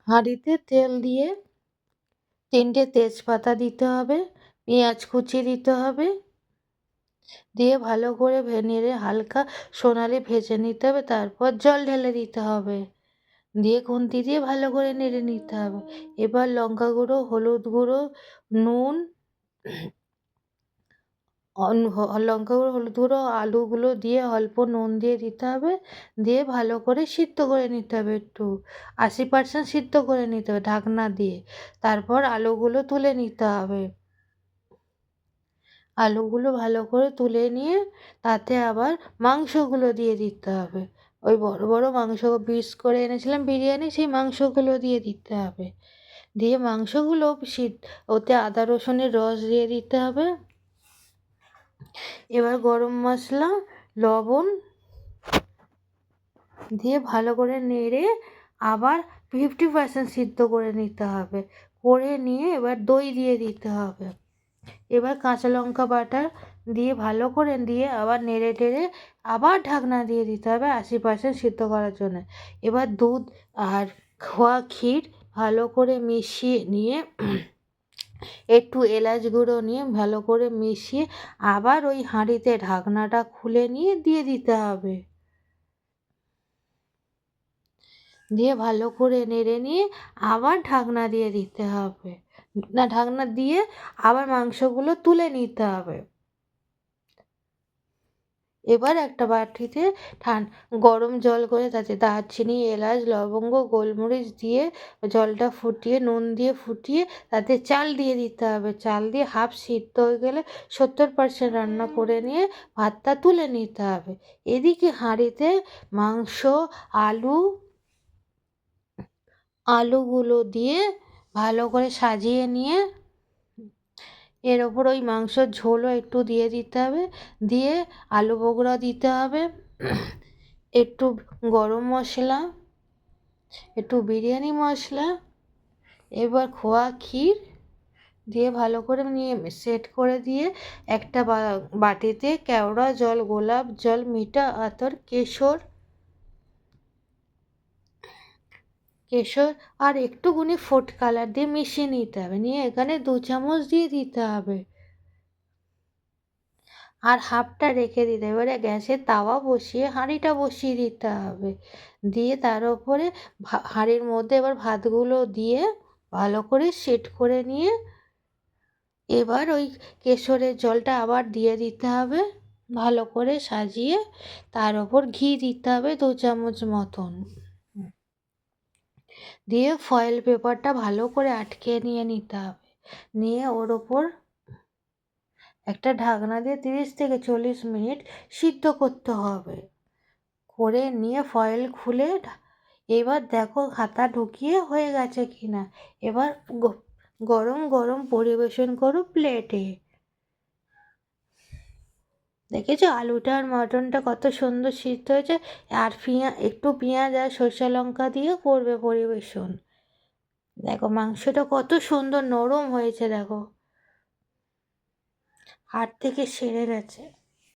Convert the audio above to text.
হাঁড়িতে তেল দিয়ে 3টে তেজপাতা দিতে হবে, পেঁয়াজ কুচি দিতে হবে, দিয়ে ভালো করে নেড়ে হালকা সোনালি ভেজে নিতে হবে। তারপর জল ঢেলে দিতে হবে, দিয়ে খুন্তি দিয়ে ভালো করে নেড়ে নিতে হবে। এবার লঙ্কা গুঁড়ো, হলুদ গুঁড়ো, নুন, লঙ্কা গুঁড়ো, হলুদ গুঁড়ো, আলুগুলো দিয়ে অল্প নুন দিয়ে দিতে হবে, দিয়ে ভালো করে সিদ্ধ করে নিতে হবে। একটু 80% সিদ্ধ করে নিতে হবে ঢাকনা দিয়ে। তারপর আলুগুলো তুলে নিতে হবে। আলুগুলো ভালো করে তুলে নিয়ে তাতে আবার মাংসগুলো দিয়ে দিতে হবে। ওই বড় বড় মাংস পিস করে এনেছিলাম বিরিয়ানি, সেই মাংসগুলো দিয়ে দিতে হবে। দিয়ে মাংসগুলো ওতে আদা রসুনের রস দিয়ে দিতে হবে। এবার গরম মশলা, লবণ দিয়ে ভালো করে নেড়ে আবার 50% সিদ্ধ করে নিতে হবে। করে নিয়ে এবার দই দিয়ে দিতে হবে। এবার কাঁচা লঙ্কা বাটা দিয়ে ভালো করে দিয়ে আবার নেড়ে টেড়ে আবার ঢাকনা দিয়ে দিতে হবে 80% সিদ্ধ করার জন্য। এবার দুধ আর খোয়া ক্ষীর ভালো করে মিশিয়ে নিয়ে একটু এলাচ গুঁড়ো নিয়ে ভালো করে মিশিয়ে আবার ওই হাঁড়িতে ঢাকনাটা খুলে নিয়ে দিয়ে দিতে হবে। দিয়ে ভালো করে নেড়ে নিয়ে আবার ঢাকনা দিয়ে দিতে হবে, না ঢাকনা দিয়ে আবার মাংসগুলো তুলে নিতে হবে। এবার একটা বাটিতে গরম জল করে তাতে দারচিনি, এলাচ, লবঙ্গ, গোলমরিচ দিয়ে জলটা ফুটিয়ে নুন দিয়ে ফুটিয়ে তাতে চাল দিয়ে দিতে হবে। চাল দিয়ে হাফ সিদ্ধ হয়ে গেলে 70% রান্না করে নিয়ে ভাতটা তুলে নিতে হবে। এদিকে হাঁড়িতে মাংস, আলু আলুগুলো দিয়ে ভালো করে সাজিয়ে নিয়ে এর ওপর ওই মাংসের ঝোলও একটু দিয়ে দিতে হবে, দিয়ে আলু বগুড়া দিতে হবে, একটু গরম মশলা, একটু বিরিয়ানি মশলা, এবার খোয়া ক্ষীর দিয়ে ভালো করে নিয়ে সেট করে দিয়ে একটা বাটিতে কেওড়া জল, গোলাপ জল, মিঠা আতর, কেশর আর একটুখানি ফুড কালার দিয়ে মিশিয়ে নিতে হবে। নিয়ে এখানে 2 চামচ দিয়ে দিতে হবে আর হাফটা রেখে দিতে হবে। এবারে গ্যাসে তাওয়া বসিয়ে হাঁড়িটা বসিয়ে দিতে হবে, দিয়ে তার উপরে হাঁড়ির মধ্যে এবার ভাতগুলো দিয়ে ভালো করে সেট করে নিয়ে এবার ওই কেশরের জলটা আবার দিয়ে দিতে হবে ভালো করে সাজিয়ে। তার ওপর ঘি দিতে হবে 2 চামচ মতন, দিয়ে ফয়েল পেপারটা ভালো করে আটকে নিয়ে নিতে হবে। নিয়ে ওর ওপর একটা ঢাকনা দিয়ে 30 থেকে 40 মিনিট সিদ্ধ করতে হবে। করে নিয়ে ফয়েল খুলে এবার দেখো হাতা ঢুকিয়ে হয়ে গেছে কিনা। এবার গরম গরম পরিবেশন করো প্লেটে। দেখেছো আলুটা আর মটনটা কত সুন্দর সিদ্ধ হয়েছে। আর একটু পেঁয়াজ আর সরষে লঙ্কা দিয়ে করবে পরিবেশন। দেখো মাংসটা কত সুন্দর নরম হয়েছে, দেখো হাড় থেকে সেরে গেছে।